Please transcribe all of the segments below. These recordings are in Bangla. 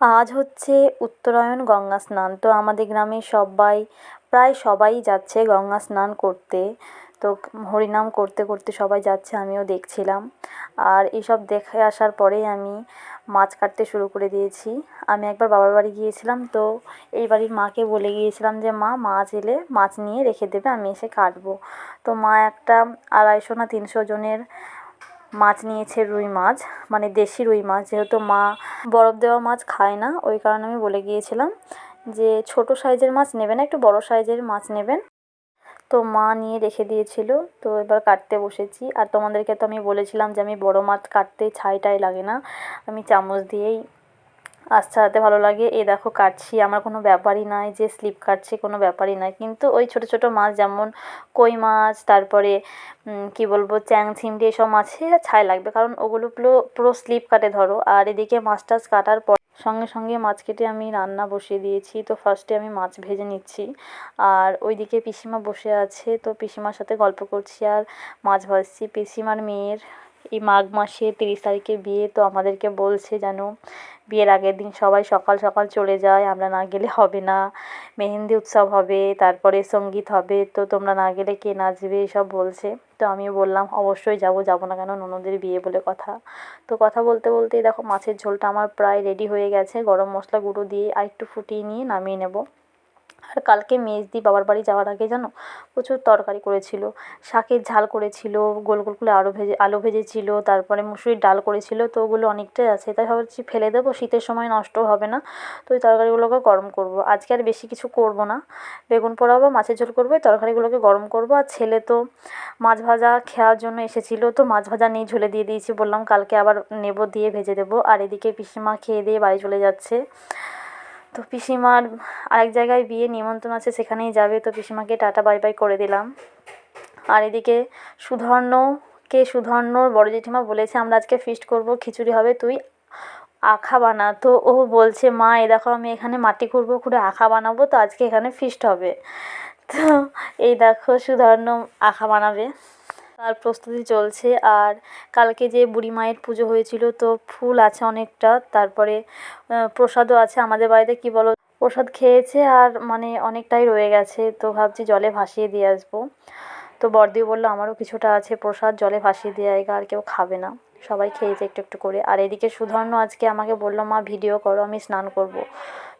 আজ হচ্ছে উত্তরায়ণ গঙ্গা স্নান। তো আমাদের গ্রামে প্রায় সবাই যাচ্ছে গঙ্গা স্নান করতে। তো হরিনাম করতে করতে সবাই যাচ্ছে, আমিও দেখছিলাম। আর এসব দেখে আসার পরেই আমি মাছ কাটতে শুরু করে দিয়েছি। আমি একবার বাবার বাড়ি গিয়েছিলাম, তো এই বাড়ির মাকে বলে গিয়েছিলাম যে মা, মাছ এলে মাছ নিয়ে রেখে দেবে, আমি এসে কাটবো। তো মা একটা 250 না 300 জনের মাছ নিয়েছে, রুই মাছ, মানে দেশি রুই মাছ। যেহেতু মা বরফ দেওয়া মাছ খায় না, ওই কারণে আমি বলে গিয়েছিলাম যে ছোট সাইজের মাছ নেবেন না, একটু বড় সাইজের মাছ নেবেন। তো মা নিয়ে রেখে দিয়েছিল। তো এবার কাটতে বসেছি। আর তোমাদেরকে তো আমি বলেছিলাম যে আমি বড় মাছ কাটতে ছাই লাগে না, আমি চামচ দিয়েই আস্তে হাতে ভালো লাগে। এই দেখো কাটছি, আমার কোনো ব্যাপারই নয় যে স্লিপ কাটছে, কোনো ব্যাপারই নয়। কিন্তু ওই ছোটো ছোটো মাছ যেমন কই মাছ, তারপরে কী বলবো, চ্যাং চিংড়ি, এসব মাছে ছাই লাগবে, কারণ ওগুলো পুরো স্লিপ কাটে ধরো। আর এদিকে মাছ টাছ কাটার পর সঙ্গে সঙ্গে মাছ কেটে আমি রান্না বসিয়ে দিয়েছি। তো ফার্স্টে আমি মাছ ভেজে নিচ্ছি, আর ওইদিকে পিসিমা বসে আছে। তো পিসিমার সাথে গল্প করছি আর মাছ ভাজছি। পিসিমার মেয়ের এই মাঘ মাসে 30 তারিখে বিয়ে। তো আমাদেরকে বলছে যেন বিয়ের আগের দিন সবাই সকাল সকাল চলে যায়, আমরা না গেলে হবে না। মেহেন্দি উৎসব হবে, তারপরে সঙ্গীত হবে, তো তোমরা না গেলে কে নাচবে, এসব বলছে। তো আমিও বললাম অবশ্যই যাবো, যাবো না কেন, ননদের বিয়ে বলে কথা। তো কথা বলতে বলতেই দেখো মাছের ঝোলটা আমার প্রায় রেডি হয়ে গেছে। গরম মশলা গুঁড়ো দিয়ে আর একটু ফুটিয়ে নিয়ে নামিয়ে নেব। আর কালকে মেজদি বাবার বাড়ি যাওয়ার আগে জানো প্রচুর তরকারি করেছিল। শাকের ঝাল করেছিল, গোল গোল করে আলু ভেজেছিল, তারপরে মুসুরির ডাল করেছিল। তো ওগুলো অনেকটাই আছে, তাই ভাবছি ফেলে দেবো, শীতের সময় নষ্ট হবে না। তো ওই তরকারিগুলোকে গরম করব। আজকে আর বেশি কিছু করব না, বেগুন পোড়াবো, মাছের ঝোল করবো, এই তরকারিগুলোকে গরম করব। আর ছেলে তো মাছ ভাজা খাওয়ার জন্য এসেছিলো, তো মাছ ভাজা নিয়ে ঝোলে দিয়ে দিয়েছি, বললাম কালকে আবার নেব, দিয়ে ভেজে দেবো। আর এদিকে পিসিমা খেয়ে দিয়ে বাড়ি চলে যাচ্ছে। তো পিসিমার আরেক জায়গায় বিয়ে নিমন্ত্রণ আছে, সেখানেই যাবে। তো পিসিমাকে টাটা বাই বাই করে দিলাম। আর এদিকে সুধর্ণর বড় জেঠিমা বলেছে আমরা আজকে ফিস্ট করব, খিচুড়ি হবে, তুই আখা বানা। তো ও বলছে মা, এই দেখো আমি এখানে মাটি খুঁড়ে আখা বানাবো, তো আজকে এখানে ফিস্ট হবে। তো এই দেখো সুধর্ণ আখা বানাবে, তার প্রস্তুতি চলছে। আর কালকে যে বুড়ি মায়ের পুজো হয়েছিল, তো ফুল আছে অনেকটা, তারপরে প্রসাদও আছে আমাদের বাড়িতে। কি বলো, প্রসাদ খেয়েছে আর মানে অনেকটাই রয়ে গেছে, তো ভাবছি জলে ভাসিয়ে দিয়ে আসবো। তো বড়দিও বললো আমারও কিছুটা আছে প্রসাদ, জলে ভাসিয়ে দিয়ে আয়, আর কেউ খাবে না, সবাই খেয়েছে একটু একটু করে। আর এদিকে সুধর্ণ আজকে আমাকে বললো মা ভিডিও করো, আমি স্নান করব।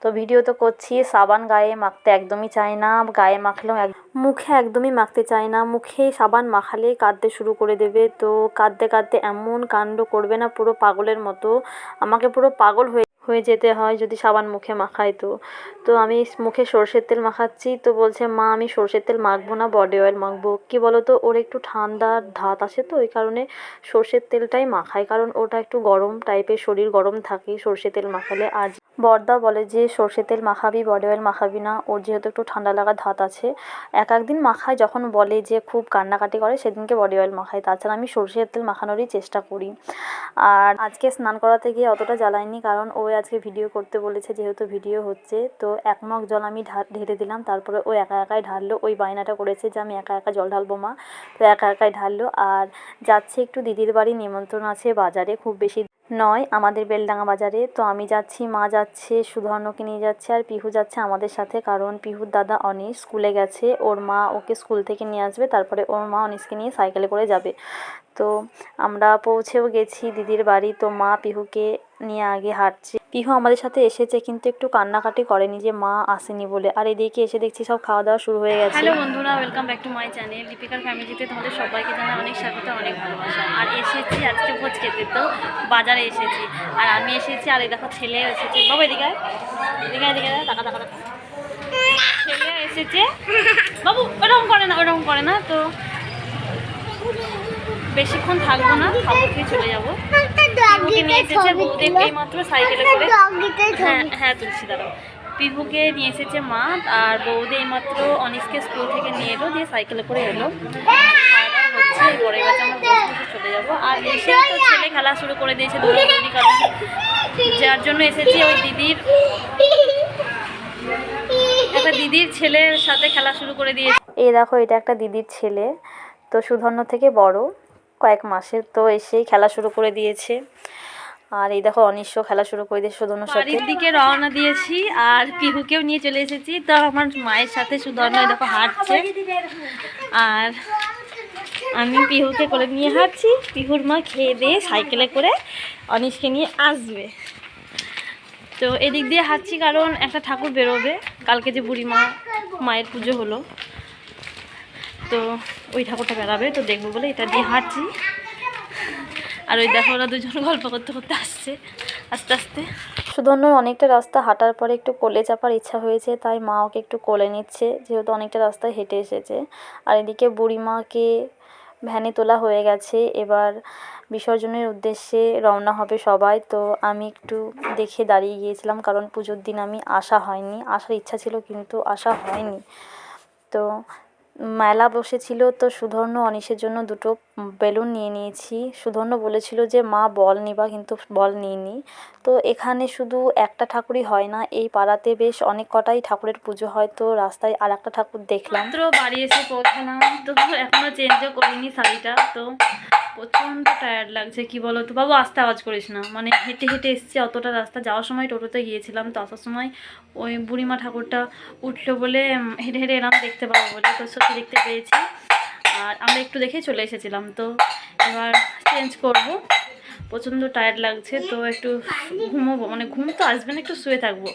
তো ভিডিও তো করছি, সাবান গায়ে মাখতে একদমই চায় না, গায়ে মাখলেও মুখে একদমই মাখতে চায় না, মুখে সাবান মাখালে কাঁদতে শুরু করে দেবে। তো কাঁদতে কাঁদতে এমন কাণ্ড করবে না, পুরো পাগলের মতো, আমাকে পুরো পাগল হয়ে হয়ে যেতে হয় যদি সাবান মুখে মাখাই। তো তো আমি মুখে সরষের তেল মাখাচ্ছি। তো বলছে মা আমি সরষের তেল মাখবো না, বডি অয়েল মাখবো। কী বলো তো, ওর একটু ঠান্ডার ধাত আছে, তো ওই কারণে সরষের তেলটাই মাখায়, কারণ ওটা একটু গরম টাইপের, শরীর গরম থাকে সরষের তেল মাখালে। আর বড়দা বলে যে সরষের তেল মাখাবি, বডি অয়েল মাখাবি না, ওর যেহেতু একটু ঠান্ডা লাগার ধাত আছে। এক একদিন মাখায়, যখন বলে যে খুব কান্নাকাটি করে সেদিনকে বডি অয়েল মাখায়, তাছাড়া আমি সরষের তেল মাখানোরই চেষ্টা করি। আর আজকে স্নান করাতে গিয়ে অতটা জ্বালায়নি, কারণ ও আজকে ভিডিও করতে বলেছে, যেহেতু ভিডিও হচ্ছে। তো 1 মগ জল আমি ঢেলে দিলাম, তারপরে ও একা একাই ঢাললো। ওই বায়নাটা করেছে যে আমি একা একা জল ঢালবো মা, তো একা একাই ঢাললো। আর যাচ্ছে একটু দিদির বাড়ি, নিমন্ত্রণ আছে বাজারে, খুব বেশি নয়, আমাদের বেলডাঙা বাজারে। তো আমি যাচ্ছি, মা যাচ্ছে, সুধর্ণকে নিয়ে যাচ্ছে, আর পিহু যাচ্ছে আমাদের সাথে, কারণ পিহুর দাদা অনিশ স্কুলে গেছে, ওর মা ওকে স্কুল থেকে নিয়ে আসবে, তারপরে ওর মা অনিশকে নিয়ে সাইকেলে করে যাবে। তো আমরা পৌঁছেও গেছি দিদির বাড়ি। তো মা পিহুকে নিয়ে আগে হাঁটছে। পিহু আমাদের সাথে এসেছে, কিন্তু একটু কান্নাকাটি করেনি যে মা আসেনি বলে। আর এদিকে এসে দেখছি সব খাওয়া দাওয়া শুরু হয়ে গেছে। হ্যালো বন্ধুরা, welcome back to my channel দীপিকার ফ্যামিলিতে তোমাদের সবাইকে জানাই অনেক স্বাগত, অনেক ভালোবাসা। আর এসেছি আজকে ভোজ খেতে, তো বাজারে এসেছি। আর আমি এসেছি, আর এই দেখো ছেলে এসেছে। বাবা এদিকে এদিকে এদিকে টাকা টাকা টাকা ছেলে এসেছে। বাবু ওরকম করে না। তো বেশিক্ষণ থাকবো না, খাবো খেয়ে চলে যাবো। পিহুকে নিয়ে এসেছে বৌদি এইমাত্র সাইকেলে করে। হ্যাঁ তুলসী দাঁড়াও। পিহুকে নিয়ে এসেছে মা, আর বৌদি এইমাত্র অনিশকে স্কুল থেকে নিয়ে এলো, দিয়ে সাইকেলে করে এলো। হচ্ছে পরে গেছে, আমরা বসে চলে যাবো। আর এসে তো ছেলে খেলা শুরু করে দিয়েছে দৌড়াদৌড়ি, কারণ যার জন্য এসেছি ওই একটা দিদির ছেলের সাথে খেলা শুরু করে দিয়েছে। এই দেখো এটা একটা দিদির ছেলে, তো সুধর্ণ থেকে বড় কয়েক মাসের, তো এসেই খেলা শুরু করে দিয়েছে। আর এই দেখো অনিশ্য খেলা শুরু করে দিয়ে সুধনুর সাথে। বাড়ির দিকে রওনা দিয়েছি আর পিহুকেও নিয়ে চলে এসেছি। তো আমার মায়ের সাথে সুধন্য দেখো হাঁটছে আর আমি পিহুকে করে নিয়ে হাঁটছি। পিহুর মা খেয়ে দিয়ে সাইকেলে করে অনিশকে নিয়ে আসবে। তো এদিক দিয়ে হাঁটছি কারণ একটা ঠাকুর বেরোবে কালকে, যে বুড়িমা মায়ের পুজো হলো, তো ওই ঠাকুরটা বেরাবে, তো দেখবো বলে এটা দিয়ে হাঁটছি। আর ওই দেখো ওরা দুজন গল্প করতে করতে আসছে আস্তে আস্তে। সুধন্যর অনেকটা রাস্তা হাঁটার পরে একটু কোলে চাপার ইচ্ছা হয়েছে, তাই মা ওকে একটু কোলে নিচ্ছে, যেহেতু অনেকটা রাস্তায় হেঁটে এসেছে। আর এদিকে বুড়িমাকে ভ্যানে তোলা হয়ে গেছে, এবার বিসর্জনের উদ্দেশ্যে রওনা হবে সবাই। তো আমি একটু দেখে দাঁড়িয়ে গিয়েছিলাম, কারণ পুজোর দিন আমি আসা হয়নি, আসার ইচ্ছা ছিল কিন্তু আসা হয়নি। তো মেলা বসেছিল, তো সুধন্য অনিশের জন্য দুটো বেলুন নিয়ে নিয়েছি। সুধন্য বলেছিল যে মা বল নিবা, কিন্তু বল নিইনি। তো এখানে শুধু একটা ঠাকুরই হয় না, এই পাড়াতে বেশ অনেক কটাই ঠাকুরের পুজো হয়। তো রাস্তায় আর একটা ঠাকুর দেখলাম। মাত্র বাড়ি এসে পৌঁছালাম, তো এখনো চেঞ্জও করিনি শাড়িটা। তো প্রচণ্ড টায়ার্ড লাগছে, কি বলো তো বাবু, আস্তে আওয়াজ করিস না। মানে হেঁটে হেঁটে এসেছি অতটা রাস্তা, যাওয়ার সময় টোটোতে গিয়েছিলাম, তো আসার সময় ওই বুড়িমা ঠাকুরটা উঠলো বলে হেঁটে হেঁটে এলাম দেখতে পাবো বলে, তো সত্যি দেখতে পেয়েছি। আর আমরা একটু দেখে চলে এসেছিলাম। তো এবার চেঞ্জ করব, প্রচণ্ড টায়ার্ড লাগছে, তো একটু ঘুমোবো। মানে ঘুম তো আসবে না, একটু শুয়ে থাকবো।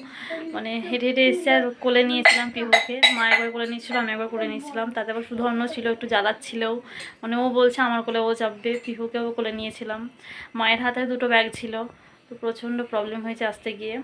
মানে হেঁটে হেঁটে এসে আর কোলে নিয়েছিলাম পিহুকে, মা একবার কোলে নিয়েছিল, আমি একবার কোলে নিয়েছিলাম। তাতে আবার সুধন্য ছিল, একটু জ্বালাচ্ছিলও। মানে ও বলছে আমার কোলে ও চাপবে, পিহুকেও কোলে নিয়েছিলাম। মায়ের হাতে দুটো ব্যাগ ছিল, তো প্রচণ্ড প্রবলেম হয়েছে আসতে গিয়ে।